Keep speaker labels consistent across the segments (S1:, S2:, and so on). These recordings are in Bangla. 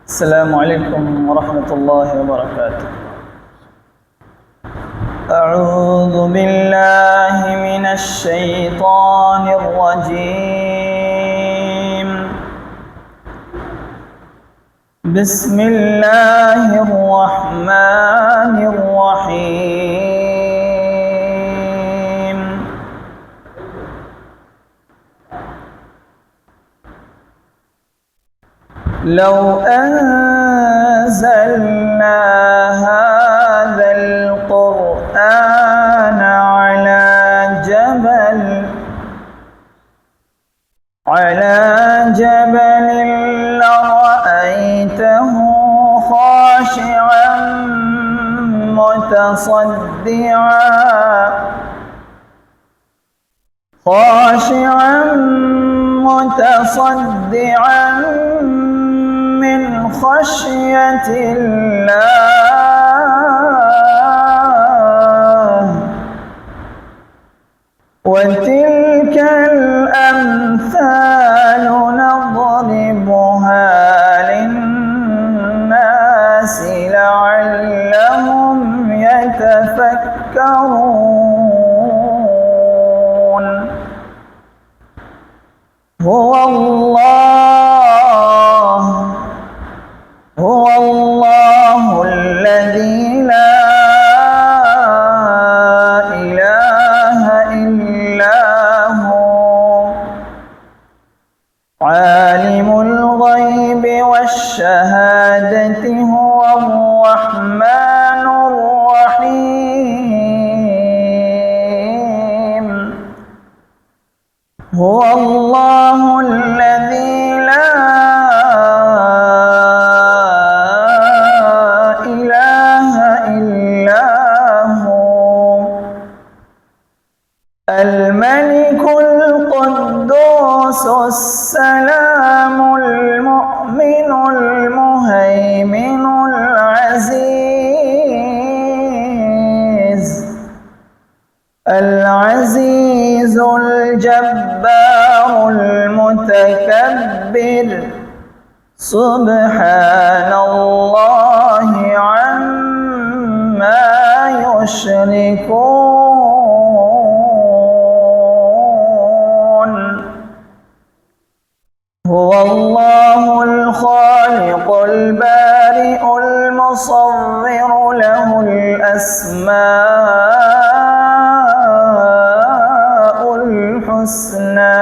S1: السلام عليكم ورحمة الله وبركاته. أعوذ بالله من الشيطان الرجيم. بسم الله الرحمن الرحيم. لو أنزلنا هذا القرآن على جبل لرأيته خاشعا متصدعا من خشية الله. وتلك الأمثال نضربها للناس لعلهم يتفكرون. هو الله الذي لا إله إلا هو عالم الغيب والشهادة هو الرحمن الرحيم. هو الله الذي لا الملك القدوس السلام المؤمن المهيمن العزيز الجبار المتكبر. سبحان الله عما يشركون. هو الله الخالق البارئ المصور له الأسماء الحسنى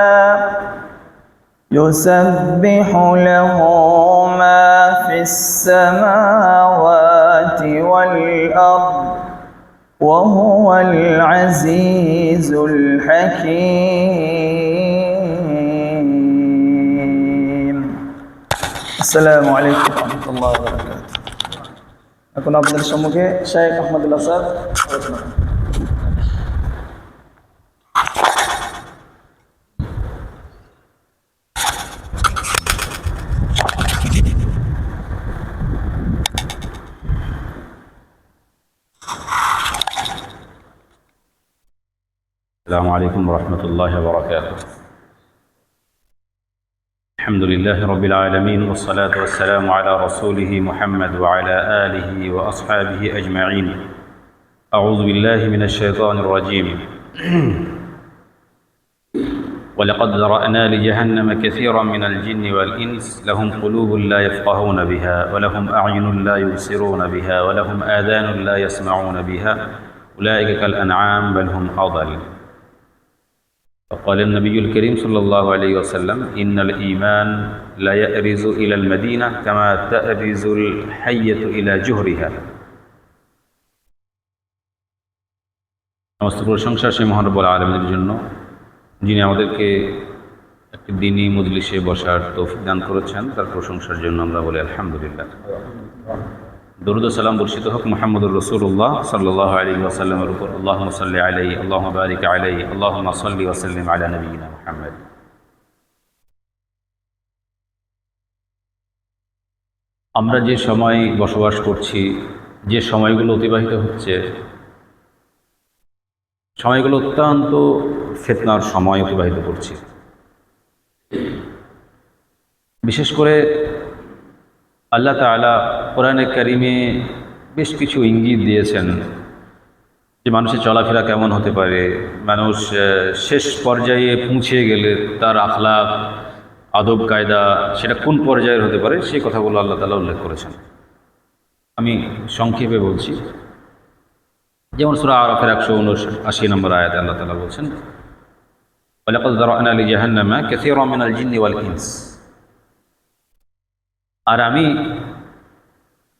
S1: يسبح له ما في السماوات والأرض وهو العزيز الحكيم. السلام عليكم ورحمة الله وبركاته. এখন আপনাদের সম্মুখে শেখ আহমদুল্লাহ স্যার আলোচনা করবেন।
S2: السلام عليكم ورحمة الله وبركاته. الحمد لله رب العالمين والصلاة والسلام على رسوله محمد وعلى آله وأصحابه أجمعين. أعوذ بالله من الشيطان الرجيم. ولقد ذرأنا لجهنم كثيرا من الجن والإنس لهم قلوب لا يفقهون بها ولهم أعين لا يبصرون بها ولهم آذان لا يسمعون بها أولئك كالأنعام بل هم أضل. وقال النبي الكريم صلى الله عليه وسلم إن الإيمان لا يأرز إلى المدينة كما تأرز الحية إلى جهرها. সমস্ত প্রশংসা সেই মহান রব্বুল আলামিনের জন্য, যিনি আমাদেরকে একটি দ্বীনী মজলিসে বসার তৌফিক দান করেছেন। তার প্রশংসার জন্য আমরা বলি আলহামদুলিল্লাহ। দরুদ ও সালাম বর্ষিত হোক মুহাম্মদুর রাসূলুল্লাহ সাল্লাল্লাহু আলাইহি ওয়াসাল্লামের উপর। আল্লাহুম্মা সাল্লি আলাইহি, আল্লাহুম্মা বারিক আলাইহি, আল্লাহুম্মা সাল্লি ওয়া সাল্লিম আলা নাবিয়িনা মুহাম্মদ। আমরা যে সময় বসবাস করছি, যে সময়গুলো অতিবাহিত হচ্ছে, সময়গুলো অত্যন্ত ফিতনার সময় অতিবাহিত করছি। বিশেষ করে আল্লাহ তাআলা কোরআনে কারিমে বেশ কিছু ইঙ্গিত দিয়েছেন যে মানুষের চলাফেরা কেমন হতে পারে, মানুষ শেষ পর্যায়ে পৌঁছে গেলে তার আখলাক আদব কায়দা সেটা কোন পর্যায়ের হতে পারে, সেই কথাগুলো আল্লাহ তাআলা উল্লেখ করেছেন। আমি সংক্ষেপে বলছি। যেমন সূরা আরাফের 179 নম্বর আয়াতে আল্লাহ তাআলা বলছেন, ওয়ালাকাদ যারা'না লিজাহান্নামা কাসীরাম মিনাল জিন্নি ওয়াল ইনস। আর আমি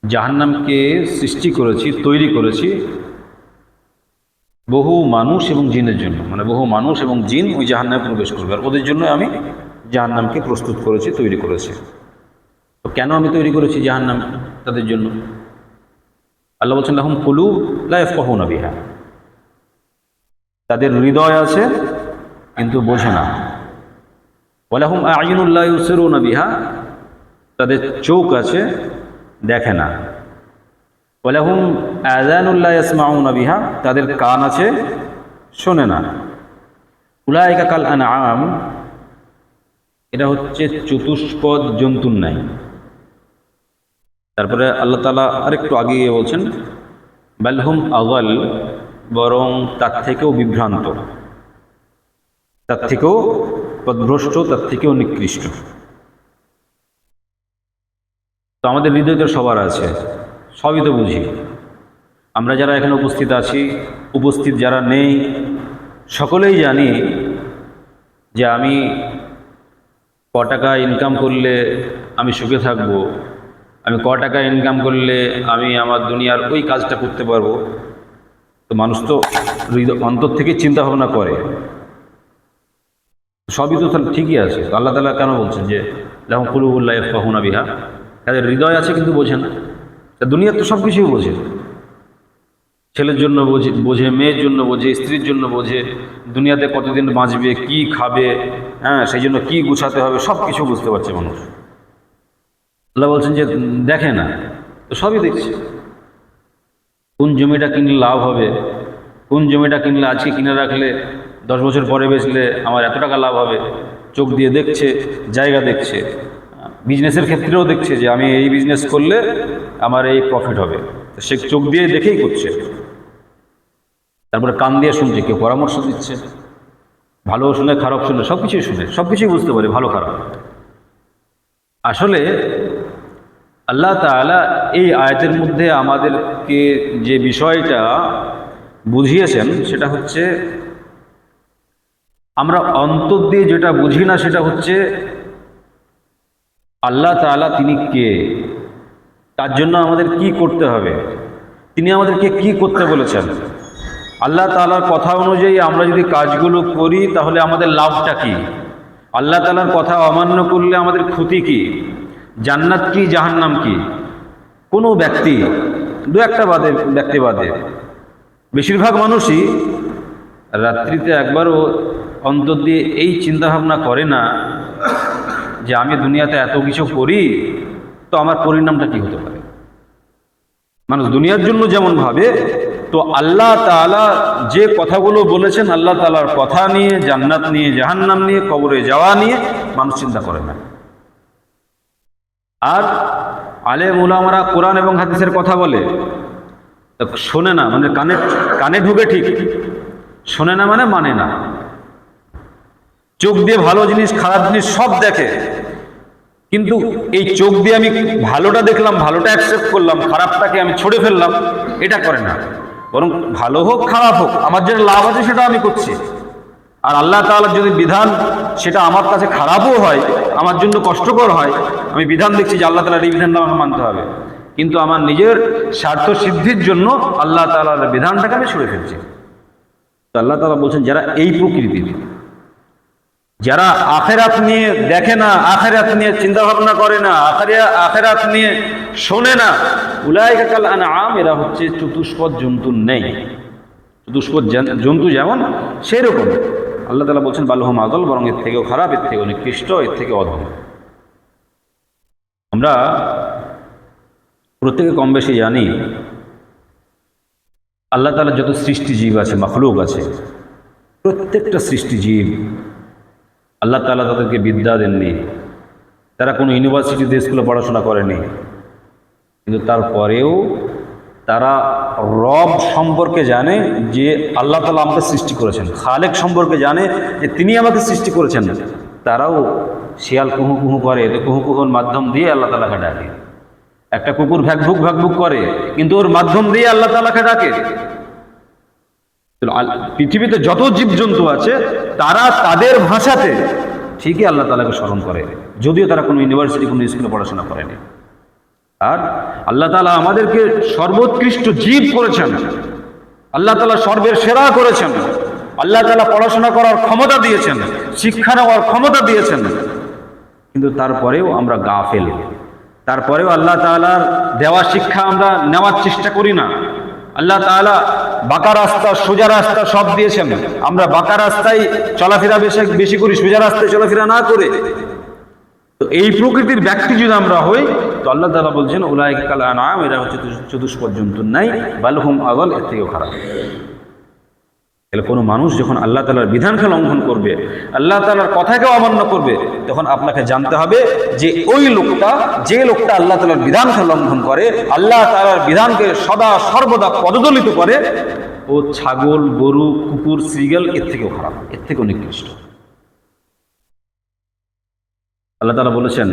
S2: জাহান্নামকে সৃষ্টি করেছি, তৈরি করেছি বহু মানুষ এবং জিনের জন্য, মানে বহু মানুষ এবং জিন ওই জাহান্নামে প্রবেশ করবে, আর ওদের জন্য আমি জাহান্নামকে প্রস্তুত করেছি, তৈরি করেছি। তো কেন আমি তৈরি করেছি জাহান্নাম তাদের জন্য? আল্লাহ বলছেন, লাহুম কুলুব লা ইয়াফকাহুনা বিহা, তাদের হৃদয় আছে কিন্তু বোঝে না। ওয়া লাহুম আ'য়ুনুন লা ইউসিরুনা বিহা, তাদের চোখ আছে দেখে না। ওয়া লাহুম আযানুন লা ইয়াসমাউনা বিহা, তাদের কান আছে শোনে না। উলাইকা কাল আনআম, এটা হচ্ছে চতুষ্পদ জন্তুর ন্যায়। তারপরে আল্লাহ তাআলা আরেকটু আগে বলছেন, বাল হুম আযাল, বরং তার থেকেও বিভ্রান্ত, তার থেকেও পথভ্রষ্ট, তার থেকেও নিকৃষ্ট। তো আমাদের হৃদয় তো সবার আছে, সবই তো বুঝি। আমরা যারা এখানে উপস্থিত আছি, উপস্থিত যারা নেই, সকলেই জানি যে আমি ক টাকা ইনকাম করলে আমি সুখে থাকব, আমি ক টাকা ইনকাম করলে আমি আমার দুনিয়ার ওই কাজটা করতে পারবো। তো মানুষ তো অন্তর থেকে চিন্তা ভাবনা করে, সবই তো ঠিকই আছে। তো আল্লাহ তাআলা কেন বলছেন যে লাহুম কুলুবুন লা ইয়াফকাহুনা বিহা, তাদের হৃদয় আছে কিন্তু বোঝে না। তা দুনিয়ার তো সব কিছুই বোঝে, ছেলের জন্য বোঝে, মেয়ের জন্য বোঝে, স্ত্রীর জন্য বোঝে, দুনিয়াতে কতদিন বাঁচবে, কি খাবে, হ্যাঁ সেই জন্য কী গুছাতে হবে, সব কিছু বুঝতে পারছে মানুষ। আল্লাহ বলছেন যে দেখে না, তো সবই দেখছে। কোন জমিটা কিনলে লাভ হবে, কোন জমিটা কিনলে আজকে কিনে রাখলে 10 বছর পরে বেচলে আমার এত টাকা লাভ হবে, চোখ দিয়ে দেখছে, জায়গা দেখছে। বিজনেসের ক্ষেত্রেও দেখছে যে আমি এই বিজনেস করলে আমার এই প্রফিট হবে, সে চোখ দিয়ে দেখেই করছে। তারপরে কান দিয়ে শুনছে, কেউ পরামর্শ দিচ্ছে, ভালো শুনে খারাপ শুনে সব কিছুই শুনে, সব কিছুই বুঝতে পারে ভালো খারাপ। আসলে আল্লাহ তাআলা এই আয়াতের মধ্যে আমাদেরকে যে বিষয়টা বুঝিয়েছেন সেটা হচ্ছে, আমরা অন্তর দিয়ে যেটা বুঝি না সেটা হচ্ছে আল্লাহ তাআলা তিনি কে, তার জন্য আমাদের কি করতে হবে, তিনি আমাদেরকে কি করতে বলেছেন। আল্লাহ তাআলার কথা অনুযায়ী আমরা যদি কাজগুলো করি তাহলে আমাদের লাভটা কি, আল্লাহ তাআলার কথা অমান্য করলে আমাদের ক্ষতি কি, জান্নাত কি জাহান্নাম কি। কোনো ব্যক্তি, দু একটা ব্যক্তি বাদে বেশিরভাগ মানুষই রাত্রিতে একবারও অন্তর দিয়ে এই চিন্তাভাবনা করে না যে আমি দুনিয়াতে এত কিছু করি তো আমার পরিণামটা কি হতে পারে। মানুষ দুনিয়ার জন্য যেমন ভাবে, তো আল্লাহ তাআলা যে কথাগুলো বলেছেন আল্লাহ তাআলার কথা নিয়ে, জান্নাত নিয়ে, জাহান্নাম নিয়ে, কবরে যাওয়া নিয়ে মানুষ চিন্তা করে না। আর আলেম উলামারা কোরআন এবং হাদিসের কথা বলে, শোনে না, মানে কানে ঢুকে ঠিক, শোনে না মানে না। চোখ দিয়ে ভালো জিনিস খারাপ জিনিস সব দেখে, কিন্তু এই চোখ দিয়ে আমি ভালোটা দেখলাম, ভালোটা অ্যাকসেপ্ট করলাম, খারাপটাকে আমি ছড়ে ফেললাম, এটা করে না। বরং ভালো হোক খারাপ হোক আমার যেটা লাভ আছে সেটা আমি করছি। আর আল্লাহ তাআলার যদি বিধান সেটা আমার কাছে খারাপও হয়, আমার জন্য কষ্টকর হয়, আমি বিধান দেখছি যে আল্লাহ তাআলার এই বিধানটা আমাকে মানতে হবে, কিন্তু আমার নিজের স্বার্থ সিদ্ধির জন্য আল্লাহ তাআলার বিধানটাকে আমি ছুঁড়ে ফেলছি। তো আল্লাহ তাআলা বলছেন যারা এই প্রকৃতির, যারা আখেরাত নিয়ে দেখে না, আখেরাত নিয়ে চিন্তা ভাবনা করে না, আখেরাত নিয়ে শোনে না, উলাইকা কাল আনআম, এরা হচ্ছে চতুষ্পদ জন্তুর নেই। চতুষ্পদ জন্তু যেমন সেই রকম আল্লাহ তাআলা বলছেন বাল হুম আযাল, বরং এর থেকেও খারাপ, এর থেকে নিকৃষ্ট, এর থেকে অধম। আমরা প্রত্যেকে কম বেশি জানি আল্লাহ তাআলার যত সৃষ্টিজীব আছে, মাখলুক আছে, প্রত্যেকটা সৃষ্টিজীব আল্লাহ তাআলা তাদেরকে বিদ্যা দেননি, তারা কোনো ইউনিভার্সিটিতে স্কুলে পড়াশোনা করেনি, কিন্তু তারপরেও তারা রব সম্পর্কে জানে যে আল্লাহ তাআলা আমাকে সৃষ্টি করেছেন, খালেক সম্পর্কে জানে যে তিনি আমাকে সৃষ্টি করেছেন। তারাও শিয়াল কুহু কুহু করে, তো কুহু কুহুর মাধ্যম দিয়ে আল্লাহ তাআলাকে ডাকে। একটা কুকুর ভ্যাকভুক ভ্যাকভুক করে, কিন্তু ওর মাধ্যম দিয়ে আল্লাহ তাআলাকে ডাকে। পৃথিবীতে যত জীবজন্তু আছে তারা তাদের ভাষাতে ঠিকই আল্লাহ তাআলাকে স্মরণ করে, যদিও তারা কোনো ইউনিভার্সিটি, কোনো স্কুলে পড়াশোনা করেনি। আর আল্লাহ তাআলা আমাদেরকে সর্বোৎকৃষ্ট জীব করেছেন, আল্লাহ তাআলা সর্বের সেরা করেছেন, আল্লাহ তাআলা পড়াশোনা করার ক্ষমতা দিয়েছেন, শিক্ষা নেওয়ার ক্ষমতা দিয়েছেন, কিন্তু তারপরেও আমরা গাফেল। তারপরেও আল্লাহ তাআলার দেওয়া শিক্ষা আমরা নেওয়ার চেষ্টা করি না। আল্লাহ তাআলা বাঁকা রাস্তা সোজা রাস্তা সব দিয়েছেন, আমরা বাঁকা রাস্তায় চলাফেরা বেশি করি, সোজা রাস্তায় চলাফেরা না করে। তো এই প্রকৃতির ব্যক্তি যদি আমরা হই, তো আল্লাহ তাআলা বলছেন উলাইকা কাল আনআম, এরা হচ্ছে চতুষ্পদ জন্তুর নাই, বাল হুম আযাল, এর থেকেও খারাপ। তাহলে কোনো মানুষ যখন আল্লাহ তাআলার বিধানকে লঙ্ঘন করবে, আল্লাহ তাআলার কথাকে অমান্য করবে, তখন আপনাকে জানতে হবে যে ওই লোকটা, যে লোকটা আল্লাহ তাআলার বিধানকে লঙ্ঘন করে, আল্লাহ তাআলার বিধানকে সদা সর্বদা পদদলিত করে, ও ছাগল, গরু, কুকুর, শ্রীগেল এর থেকেও খারাপ, এর থেকেও নিকৃষ্ট। আল্লাহ তাআলা বলেছেন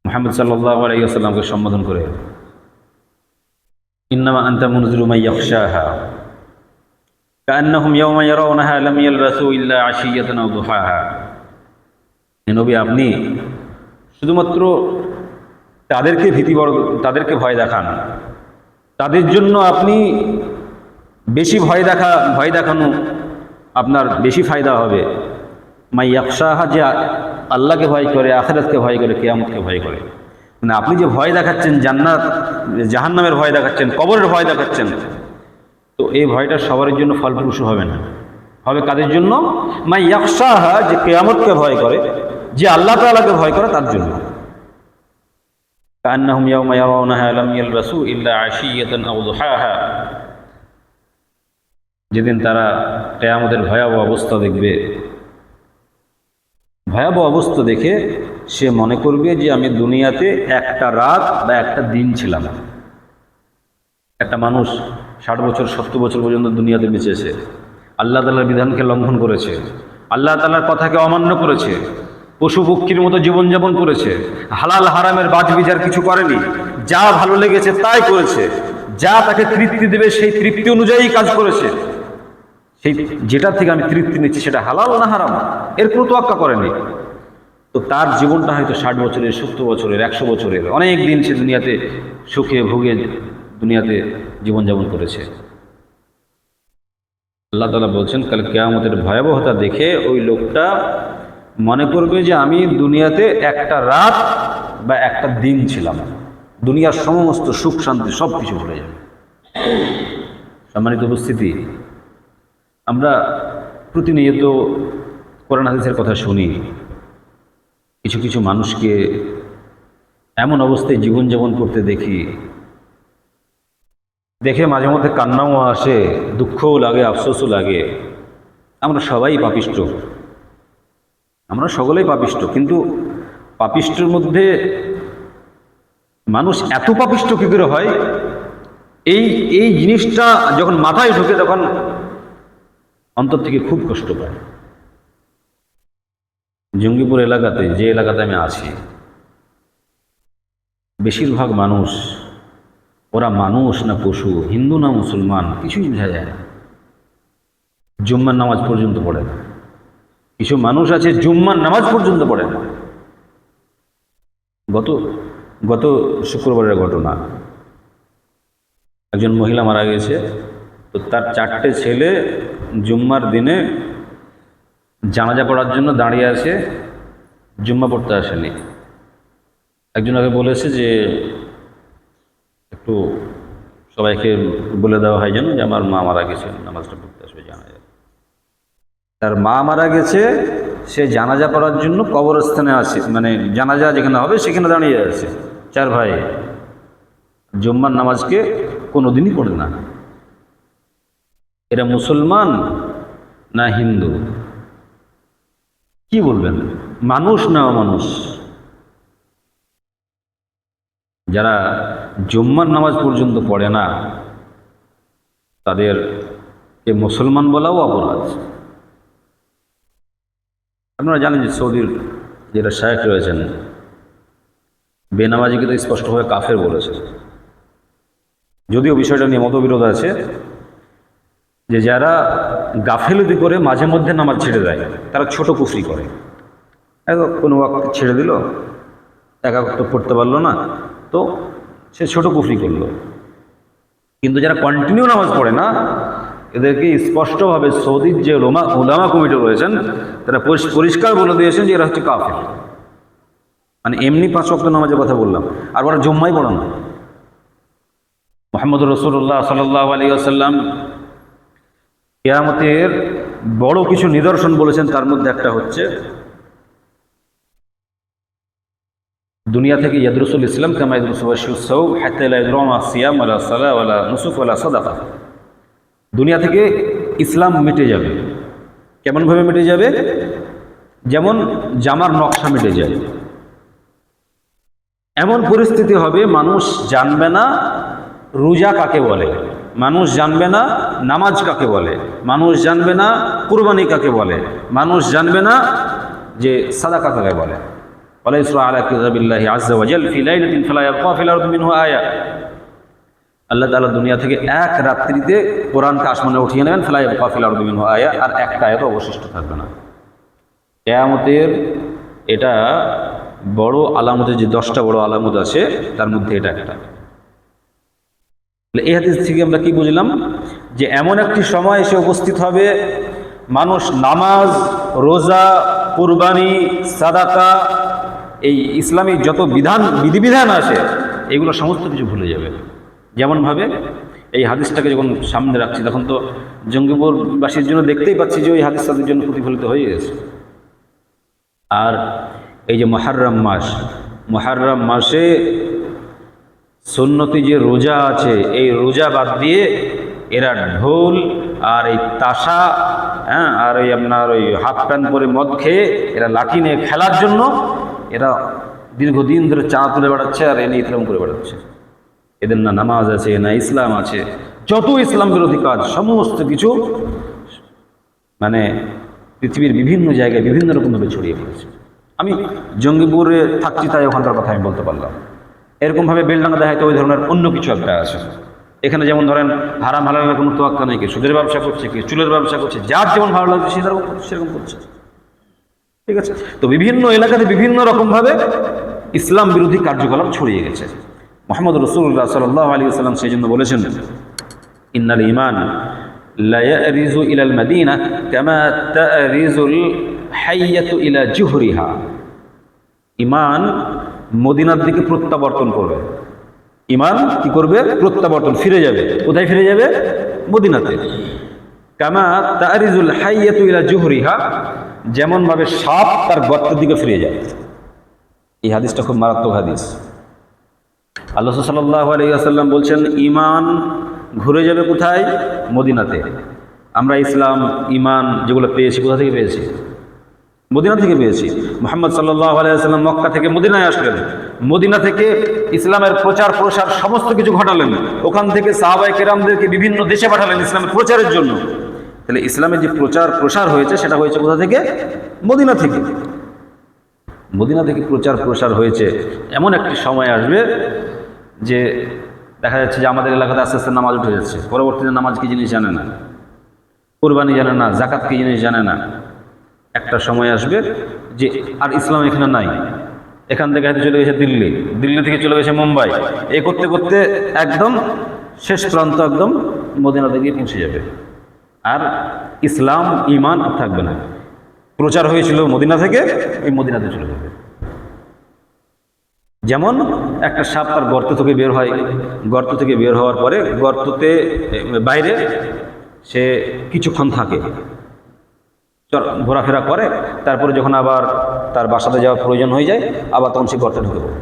S2: মুহাম্মদ সাল্লাল্লাহু আলাইহি ওয়াসাল্লামকে সম্বোধন করে, ইন্নামা আনতা মুনজিরু মান ইয়াখশাহা কাআন্নাহুম ইয়াওমা ইয়ারাউনাহা লাম ইয়ালবাসু ইল্লা আশিয়াতান আও দুহাহা। নবী, আপনি শুধুমাত্র তাদেরকে ভয় দেখান, তাদের জন্য আপনি বেশি ভয় দেখানো আপনার বেশি ফায়দা হবে। মাই ইয়াখশাহা, যে আল্লাহকে ভয় করে, আখিরাতকে ভয় করে, কিয়ামতকে ভয় করে। মানে আপনি যে ভয় দেখাচ্ছেন, জাহান্নামের ভয় দেখাচ্ছেন, কবরের ভয় দেখাচ্ছেন, তো এই ভয়টা সবার জন্য ফলপ্রসূ হবে না। হবে কাদের জন্য? মাই ইয়াখশাহা, যে কিয়ামতকে ভয় করে, যে আল্লাহ তাআলাকে ভয় করে, তার জন্য। কাআন্নাহুম ইয়াওমা ইয়ারাউনাহা লাম ইয়ালবাসু ইল্লা আশিয়াতান আও দুহাহা। যেদিন তারা কিয়ামতের ভয়াবহ অবস্থা দেখবে, ভয়াবহ অবস্থা দেখে সে মনে করবে যে আমি দুনিয়াতে একটা রাত বা একটা দিন ছিলাম। একটা মানুষ 60 বছর 70 বছর পর্যন্ত দুনিয়াতে বেঁচেছে, আল্লাহ তাআলার বিধানকে লঙ্ঘন করেছে, আল্লাহ তাআলার কথাকে অমান্য করেছে, পশু পক্ষীর মতো জীবনযাপন করেছে, হালাল হারামের বাজ বিচার কিছু করেনি, যা ভালো লেগেছে তাই করেছে, যা তাকে তৃপ্তি দেবে সেই তৃপ্তি অনুযায়ী কাজ করেছে। সেই যেটা থেকে আমি তৃপ্তি নিচ্ছি সেটা হালাল না হারাম, এর কোনো তোয়াক্কা করেনি। তো তার জীবনটা হয়তো 60 বছরের, 70 বছরের, 100 বছরের, অনেক দিন সে দুনিয়াতে সুখে ভোগে দুনিয়াতে জীবনযাপন করেছে। আল্লাহ তাআলা বলছেন কাল কিয়ামতের ভয়াবহতা দেখে ওই লোকটা মনে করবে যে আমি দুনিয়াতে একটা রাত বা একটা দিন ছিলাম, দুনিয়ার সমস্ত সুখ শান্তি সব কিছু ভুলে যাবে। সম্মানিত উপস্থিতি, আমরা প্রতিনিয়ত কোরআন হাদিসের কথা শুনি, কিছু কিছু মানুষকে এমন অবস্থায় জীবনযাপন করতে দেখে মাঝে মধ্যে কান্নাও আসে, দুঃখও লাগে, আফসোসও লাগে। আমরা সবাই পাপিষ্ঠ, আমরা সকলেই পাপিষ্ঠ, কিন্তু পাপিষ্ঠের মধ্যে মানুষ এত পাপিষ্ঠ কী করে হয়, এই জিনিসটা যখন মাথায় ঢোকে তখন অন্তর থেকে খুব কষ্ট পায়। জঙ্গিপুর এলাকাতে, যে এলাকাতে আমি আছি, বেশিরভাগ মানুষ, ওরা মানুষ না পশু, হিন্দু না মুসলমান, কিছুই বোঝা যায় না। জুম্মার নামাজ পর্যন্ত পড়ে না। কিছু মানুষ আছে জুম্মার নামাজ পর্যন্ত পড়ে না। গত শুক্রবারের ঘটনা, একজন মহিলা মারা গেছে, তো তার 4টে ছেলে জুম্মার দিনে জানাজা পড়ার জন্য দাঁড়িয়ে আছে, জুম্মা পড়তে আসেনি। একজন আগে বলেছে যে একটু সবাইকে বলে দেওয়া হয় যেন যে আমার মা মারা গেছে, নামাজটা পড়তে আসবে জানাজা। তার মা মারা গেছে, সে জানাজা পড়ার জন্য কবরস্থানে আছে, মানে জানাজা যেখানে হবে সেখানে দাঁড়িয়ে আছে। 4 ভাই জুম্মার নামাজকে কোনোদিনই পড়ে না। এরা মুসলমান না হিন্দু? কি বলবেন, মানুষ না অমানুষ? যারা জুম্মার নামাজ পর্যন্ত পড়ে না তাদেরকে মুসলমান বলাও অপরাধ। আপনারা জানেন যে সৌদির যেটা শায়েখ রয়েছেন বেনামাজিকে তো স্পষ্টভাবে কাফের বলেছে। যদিও বিষয়টা নিয়ে মতবিরোধ আছে যে যারা গাফেলতি করে মাঝে মধ্যে নামাজ ছেড়ে দেয় তারা ছোট কুফরি করে। কোনো ওয়াক্ত ছেড়ে দিল, একা ওয়াক্ত পড়তে পারলো না, তো সে ছোট কুফরি করলো। কিন্তু যারা কন্টিনিউ নামাজ পড়ে না এদেরকে স্পষ্টভাবে সৌদির যে উলামা কমিটি রয়েছেন তারা পরিষ্কার বলে দিয়েছেন যে এরা হচ্ছে কাফের। মানে এমনি 5 ওয়াক্ত নামাজের কথা বললাম, আর ওরা জুম্মাই পড়ে না। মুহাম্মদ রাসূলুল্লাহ সাল্লাল্লাহু আলাইহি ওয়াসাল্লাম কিয়ামতের বড় কিছু নিদর্শন বলেছেন, তার মধ্যে একটা হচ্ছে দুনিয়া থেকে ইয়াদরুসুল ইসলাম কামা ইয়াদরুসু ওয়াশুসাউ হাত্তা লা ইয়াদরুমা সিয়াম ওয়ালা সালাহ ওয়ালা নুসুক ওয়ালা সাদাকা। দুনিয়া থেকে ইসলাম মিটে যাবে। কেমনভাবে মিটে যাবে? যেমন জামার নকশা মিটে যায়। এমন পরিস্থিতি হবে মানুষ জানবে না রোজা কাকে বলে, মানুষ জানবে না নামাজ কাকে বলে, মানুষ জানবে না কুরবানি কাকে বলে, মানুষ জানবে না যে সাদাকা কাকে বলে। আল্লাহ তাআলা দুনিয়া থেকে এক রাত্রিতে কোরআনকে আসমানে উঠিয়ে নেবেন, ফালা ইয়াবকা ফিল আরদি মিনহু আয়া, আর একটা আয়াত অবশিষ্ট থাকবে না। কিয়ামতের এটা বড় আলামতের যে 10টা বড় আলামত আছে তার মধ্যে এটা একটা। এই হাদিস থেকে আমরা কি বুঝলাম? যে এমন একটি সময় এসে উপস্থিত হবে মানুষ নামাজ, রোজা, কুরবানি, সাদাকা, এই ইসলামী যত বিধিবিধান আছে এগুলো সমস্ত কিছু ভুলে যাবে। যেমনভাবে এই হাদিসটাকে যখন সামনে রাখছি তখন তো জঙ্গিপুরবাসীর জন্য দেখতেই পাচ্ছি যে ওই হাদিস তাদের জন্য প্রতিফলিত হয়ে গেছে। আর এই যে মুহররম মাসে সুন্নতি যে রোজা আছে এই রোজা বাদ দিয়ে এরা ঢোল আর এই তাসা, আর ওই আপনার ওই হাফ প্যান্ট পরে মদ খেয়ে এরা লাঠি নিয়ে খেলার জন্য এরা দীর্ঘদিন ধরে চা তুলে বেড়াচ্ছে আর এনে ইসলাম করে বেড়াচ্ছে। এদের না নামাজ আছে না ইসলাম আছে। যত ইসলাম বিরোধী কাজ সমস্ত কিছু মানে পৃথিবীর বিভিন্ন জায়গায় বিভিন্ন রকমভাবে ছড়িয়ে পড়েছে। আমি জঙ্গিপুরে থাকছি তাই ওখানকার কথা আমি বলতে পারলাম। এরকমভাবে বেলডাঙ্গা দেখায় তো ওই ধরনের অন্য কিছু একটা আছে। এখানে যেমন ধরেন হারাম হালালের কোনো তোয়াক্কা নেই, কি সুদের ব্যবসা করছে, কি চুলের ব্যবসা করছে, যার যেমন ভালো লাগছে সেরকম করছে। ঠিক আছে, তো বিভিন্ন এলাকাতে বিভিন্ন রকমভাবে ইসলাম বিরোধী কার্যকলাপ ছড়িয়ে গেছে। মুহাম্মদ রাসূলুল্লাহ সাল্লাল্লাহু আলাইহি ওয়াসাল্লাম সেই জন্য বলেছেন, ইন্নাল ঈমান লা ইয়ারিজু ইলাল মাদিনা কামা তারিজুল হাইয়াতু ইলা জুহরিহা। ঈমান মদিনার দিকে প্রত্যাবর্তন করবে। ঈমান কি করবে? প্রত্যাবর্তন, ফিরে যাবে। কোথায় ফিরে যাবে? মদিনাতে। কামা তারিজুল হাইয়াতু ইলা জুহরিহা, যেমনভাবে সাপ তার গর্তের দিকে ফিরে যায়। এই হাদিসটা খুব মারাত্মক হাদিস। আল্লাহ সাল্লাল্লাহু আলাইহি ওয়াসাল্লাম বলছেন ঈমান ঘুরে যাবে কোথায়? মদিনাতে। আমরা ইসলাম ঈমান যেগুলো পেয়েছি কোথা থেকে পেয়েছি? মদিনা থেকে পেয়েছি। মুহাম্মদ সাল্লাল্লাহু আলাইহি ওয়াসাল্লাম মক্কা থেকে মদিনায় আসলেন, মদিনা থেকে ইসলামের প্রচার প্রসার সমস্ত কিছু ঘটালেন, ওখান থেকে সাহাবায়ে কেরামদেরকে বিভিন্ন দেশে পাঠালেন ইসলামের প্রচারের জন্য। তাহলে ইসলামের যে প্রচার প্রসার হয়েছে সেটা হয়েছে কোথা থেকে? মদিনা থেকে। মদিনা থেকে প্রচার প্রসার হয়েছে। এমন একটি সময় আসবে যে দেখা যাচ্ছে যে আমাদের এলাকাতে আস্তে আস্তে নামাজ উঠে যাচ্ছে। পরবর্তীতে নামাজ কি জিনিস জানে না, কুরবানি জানে না, জাকাত কি জিনিস জানে না। একটা সময় আসবে যে আর ইসলাম এখানে নাই। এখান থেকে হয়তো চলে গেছে দিল্লি, দিল্লি থেকে চলে গেছে মুম্বাই, এই করতে করতে একদম শেষ প্রান্ত একদম মদিনা থেকে পৌঁছে যাবে। আর ইসলাম ঈমান আর থাকবে না। প্রচার হয়েছিল মদিনা থেকে, এই মদিনাতে চলে যাবে। যেমন একটা সাপ তার গর্ত থেকে বের হয়, গর্ত থেকে বের হওয়ার পরে গর্ততে বাইরে সে কিছুক্ষণ থাকে, ঘোরাফেরা করে, তারপরে যখন আবার তার বাসাতে যাওয়ার প্রয়োজন হয়ে যায় আবার তখন সে গর্তে ঢুকে পড়ে।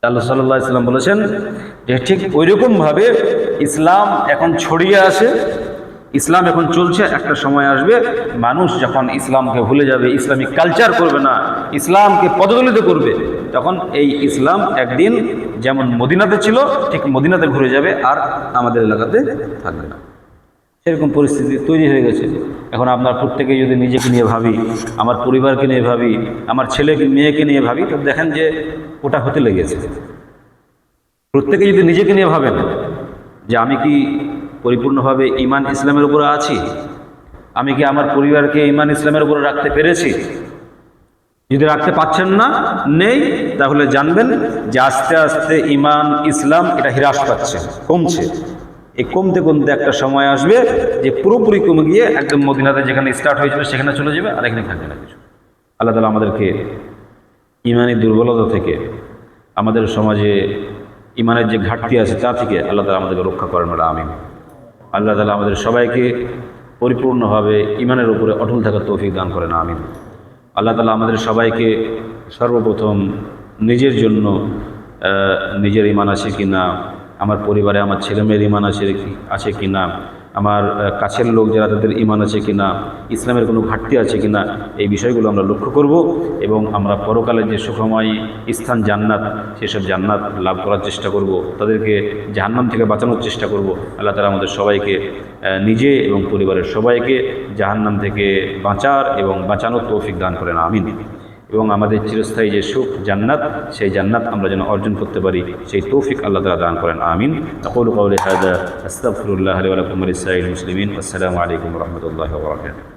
S2: আল্লাহ সাল্লাল্লাহু আলাইহি ওয়াসাল্লাম বলেছেন যে ঠিক ওইরকমভাবে ইসলাম এখন ছড়িয়ে আসে, ইসলাম এখন চলছে। একটা সময় আসবে মানুষ যখন ইসলামকে ভুলে যাবে, ইসলামিক কালচার করবে না, ইসলামকে পদদলিত করবে, তখন এই ইসলাম একদিন যেমন মদিনাতে ছিল ঠিক মদিনাতে ঘুরে যাবে, আর আমাদের এলাকাতে থাকবে না। সেরকম পরিস্থিতি তৈরি হয়ে গেছে। এখন আপনার প্রত্যেকে যদি নিজেকে নিয়ে ভাবি, আমার পরিবারকে নিয়ে ভাবি, আমার ছেলেকে মেয়েকে নিয়ে ভাবি, তো দেখেন যে ওটা হতে লেগেছে। প্রত্যেকে যদি নিজেকে নিয়ে ভাবেন যে আমি কি পরিপূর্ণভাবে ঈমান ইসলামের উপরে আছি, আমি কি আমার পরিবারকে ঈমান ইসলামের উপরে রাখতে পেরেছি, যদি রাখতে পারছেন না, নেই, তাহলে জানবেন যে আস্তে আস্তে ঈমান ইসলাম এটা হ্রাস পাচ্ছে, কমছে। এই কমতে কমতে একটা সময় আসবে যে পুরোপুরি কমে গিয়ে একদম মদিনাতে যেখানে স্টার্ট হয়েছিল সেখানে চলে যাবে, আর এখানে থাকবে না কিছু। আল্লাহ তাআলা আমাদেরকে ঈমানি দুর্বলতা থেকে, আমাদের সমাজে ঈমানের যে ঘাটতি আছে তা থেকে আল্লাহ তাআলা আমাদেরকে রক্ষা করেন। আমিন। আল্লাহ তাআলা আমাদের সবাইকে পরিপূর্ণভাবে ঈমানের উপরে অটল থাকার তৌফিক দান করেন। আমিন। আল্লাহ তাআলা আমাদের সবাইকে সর্বপ্রথম নিজের জন্য নিজের ঈমান আছে কি না, আমার পরিবারে আমার ছেলেমেয়ের ঈমান আছে কি না, আমার কাছের লোক যারা তাদের ঈমান আছে কি না, ইসলামের কোনো ঘাটতি আছে কি না, এই বিষয়গুলো আমরা লক্ষ্য করব এবং আমরা পরকালের যে সুখময় স্থান জান্নাত, সেসব জান্নাত লাভ করার চেষ্টা করব, তাদেরকে জাহান্নাম থেকে বাঁচানোর চেষ্টা করব। আল্লাহ তাআলা আমাদের সবাইকে নিজে এবং পরিবারের সবাইকে জাহান্নাম থেকে বাঁচার এবং বাঁচানোর তৌফিক দান করেন। আমিন। এবং আমাদের চিরস্থায়ী যে সুখ জান্নাত, সেই জান্নাত আমরা যেন অর্জন করতে পারি, সেই তৌফিক আল্লাহ তাআলা দান করেন। আমিন। আকুলু কাওলি হাযা আস্তাগফিরুল্লাহ লি ওয়া লাকুম ওয়া লিসাইরিল মুসলিমিন। আসসালামু আলাইকুম ওয়া রাহমাতুল্লাহি ওয়া বারাকাতুহু।